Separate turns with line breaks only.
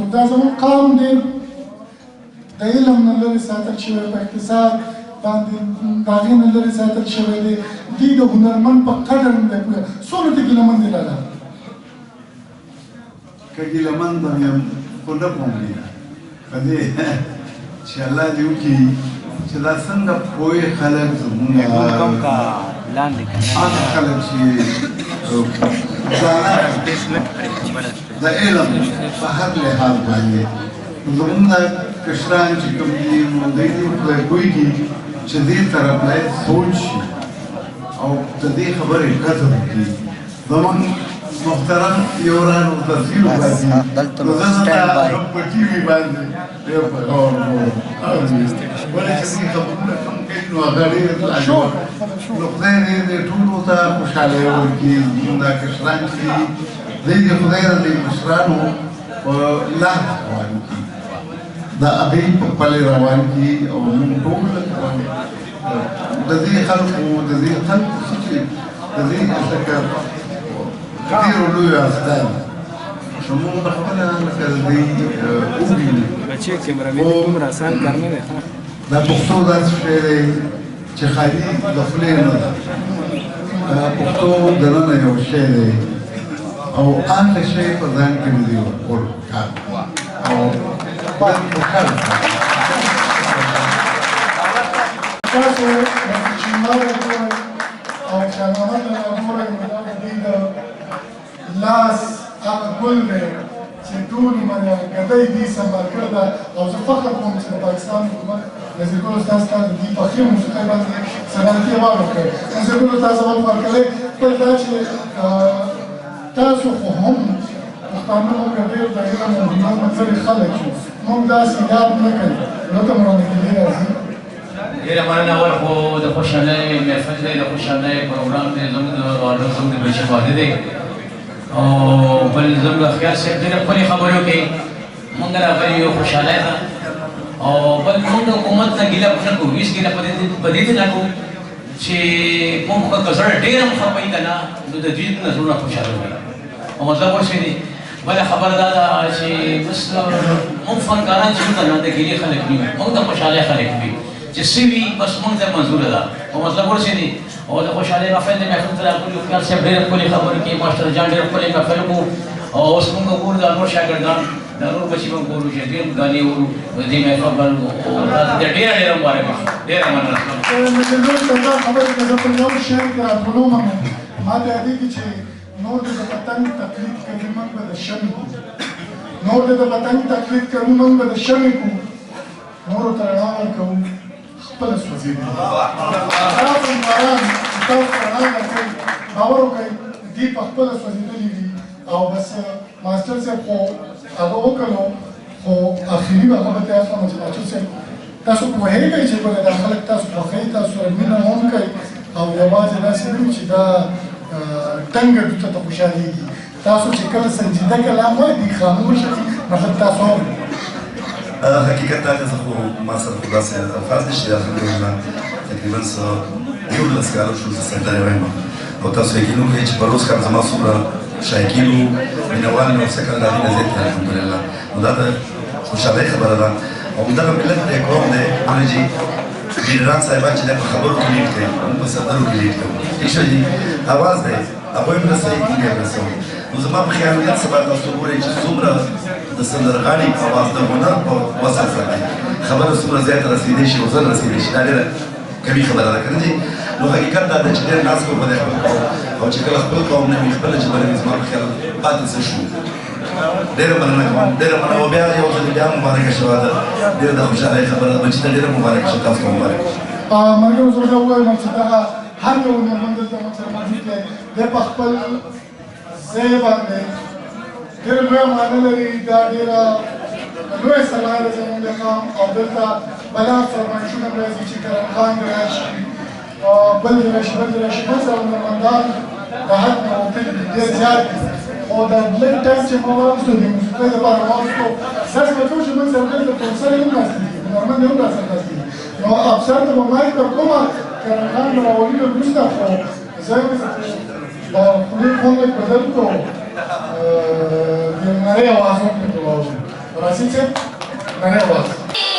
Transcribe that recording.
کوو. دا زموږ قام ډېر د علم نه لرې ساتل شوی، په اقتصاد باندې د هغې نه لرې ساتل شوی دی. دوی د هنرمند په قدر نه دی پوهه. څومره ته ګیلهمند دی لالا؟
که ګیلهمند هم یم خو نه پوهېږي په دې چې الله دې وکړي چې دا څنګه پوه خلک زموږ هغه خلک چې د علم په هر لحاظ باندې زموږ دا کشران چې کوم دي نو دوی دې خدای پوهېږي چې دې طرف لا سوچ شي او د دې خبرې قدر وکړي. زموږ محترم یوران او تصویر وباسي نو زه دا په ټي وي باندې ډېر په غور ولې چې دې خبرونه کوم کوي نو هغه ډېر نو خدای دې ټولو ته خوشحالي ورکړي. زموږ دا کشران چې دي دې خدای دې مشرانو په لار روان کړي، د هغې په پلې روان کړي او موږ ټول د دې خلکو چې د دې لکه ډېرو لویو استاد نو موږ به خپله لکه د دوی ووینو. دا پښتو داسې شی دی چې خالي د خولې نه ده، پښتو دننه یو شی دی او هغه شی په ځان کې د دې ورکول پکار او باید پکار
تاسو چې ما وګورئ او خیالات وګورئ نو دا د دوی د لاس هغه ګل دی چې ټول ګدۍ دې سمبال کړې ده. او زه فخر کوم چې د پاکستان حکومت نزیر استاد ستا د دې پخې موسیقۍ باندې صنعتي وار وکړی. نزیر استاد زموږ فرقلی خپل دا چې تاسو خو هم پښتانه موږ ډېر د علم او هنر مطلبې خلک یو، موږ داسې یاد نه کوي نو ته مرانه کېدی راځي.
ډېره مننه. اول خو د خوشحالۍ محفل دی، د خوشحالۍ پروګرام دی، زموږ د زموږ د بچي واده دی او بل زموږ خیال صاحب ډېرې ښکلې خبرې وکړې. موږ راغلي یو خوشحالۍ ده او بل موږ د حکومت نه ګیله نه کوو، هېڅ ګیله په دې نه کوو چې موږ که زړه ډېر هم خفه وي که نه نو د دوی نه زړونه خوشحاله وي او مطلب ورشي دی. بله خبره دا ده چې بس موږ فنکاران چې موږ نه د ګیلې خلک نه یو، موږ د خوشحالۍ خلک وي چې څه وي بس موږ ته منظوره ده او مطلب ورشي دی. او د خوشحالۍ محفل دی، محفل ته راغلي خیال صاحب ډېرې ښکلې خبرې کوي، ماسټر جان ډېر ښکلی محفل وکړو او اوس موږ ګورو دا نور شاګردان دا نور بچي به ګورو چې ډېر ګانې ورو دې محفل باندې ډېره ډېره مبارک ډېره مننه.
دا خبرې که زه پر یو شعر کې راټولوم ما ته یادېږي چې نور دې د پتنګ تقلید کوي موږ به د شمې کوو، نور دې د پتنګ تقلید کوي موږ به د شمې کوو، نورو ته رڼا ورکوو خپله سوځېدلي. تاسو ماران تاسو رڼا ورکوئ، باور وکړئ دوی په خپله سوځېدلي دي او بس ماسټر صاحب خو هغه وکړو خو اخري به هغه به تیار کړم چې ماسټر صاحب تاسو پوهېږئ چې بله دا خلک تاسو خوښوي، تاسو سره مینه هم کوئ او یوازې داسې نه وي چې دا ټنګه دوته ته خوشحالېږي. تاسو چې کله سنجیده کلام وایي دوی خاموشه دي، مطلب تاسو هم
حقیقت دا که زه خو ما سره خو داسې الفاظ نشي الحمدلله تقریبا څه 11 کاله شو زه سندرې وایم او تاسو یقین وکړئ چې په روز کار زما څومره شایقین وو مینوال مې ورسره کړل د هغې نه زیات دی الحمدلله. نو دا د خوشحالۍ خبره ده او دغه ملت دی قوم دی ولې چې ډېران صاحبان چې دی په خبرو کې لیډ کوي، موږ په سندرو کې لیډ کوو. ټیک شو جي اواز دی هغوی هم رسوي موږ یې رسوو. نو زما په خیال نن سبا تاسو ګورئ چې څومره د سندرغاړي اواز د هنر په وسع سره خبره څومره زیاته رسېدی شي او زر رسېدی شي، دا ډېره کمي خبره ده که نه جي. نو حقیقت دا ده چې ډېر ناز کوو په دې خپل قوم او چې کله خپل قوم نه وي خپله ژبه نه وي زما په خیال پاتې څه شو. ډېره مننه کوم، ډېره مننه او بیا یو ځل بیا مبارکه شوه ده، ډېره د خوشحالۍ خبره ده، بچي ته ډېره مبارکه شه، تاسو ته مبارک شه.
ملګرو زه دا ووایم چې دغه هر یو هنرمند دلته موږ سره موجود دی، دی په خپل ځای باندې ډېره لویه معنه لري، دا ډېره لویه سرمایه ده زموږ د قام او دلته بلا فرمایشونه به راځي چې کرم خان دې راشي بل دې راشي بل دې راشي، بل سره هنرمندان د حد نه وتلي دي ډېر زیات دي او دا لږ ټایم چې موږ واخیستو د موسیقۍ لپاره واخیستو داسې به کوو چې موږ سره دلته پروفیسر هم ناست دي، هنرمند هم راسره ناست دي. نو افسر ته به مایک ورکومه کرم خان به راولي له وروسته خو زه د خولې خوند لږ بدل کړو د نرۍ اواز هم پکې واورو. راسي صاحب نری आवाज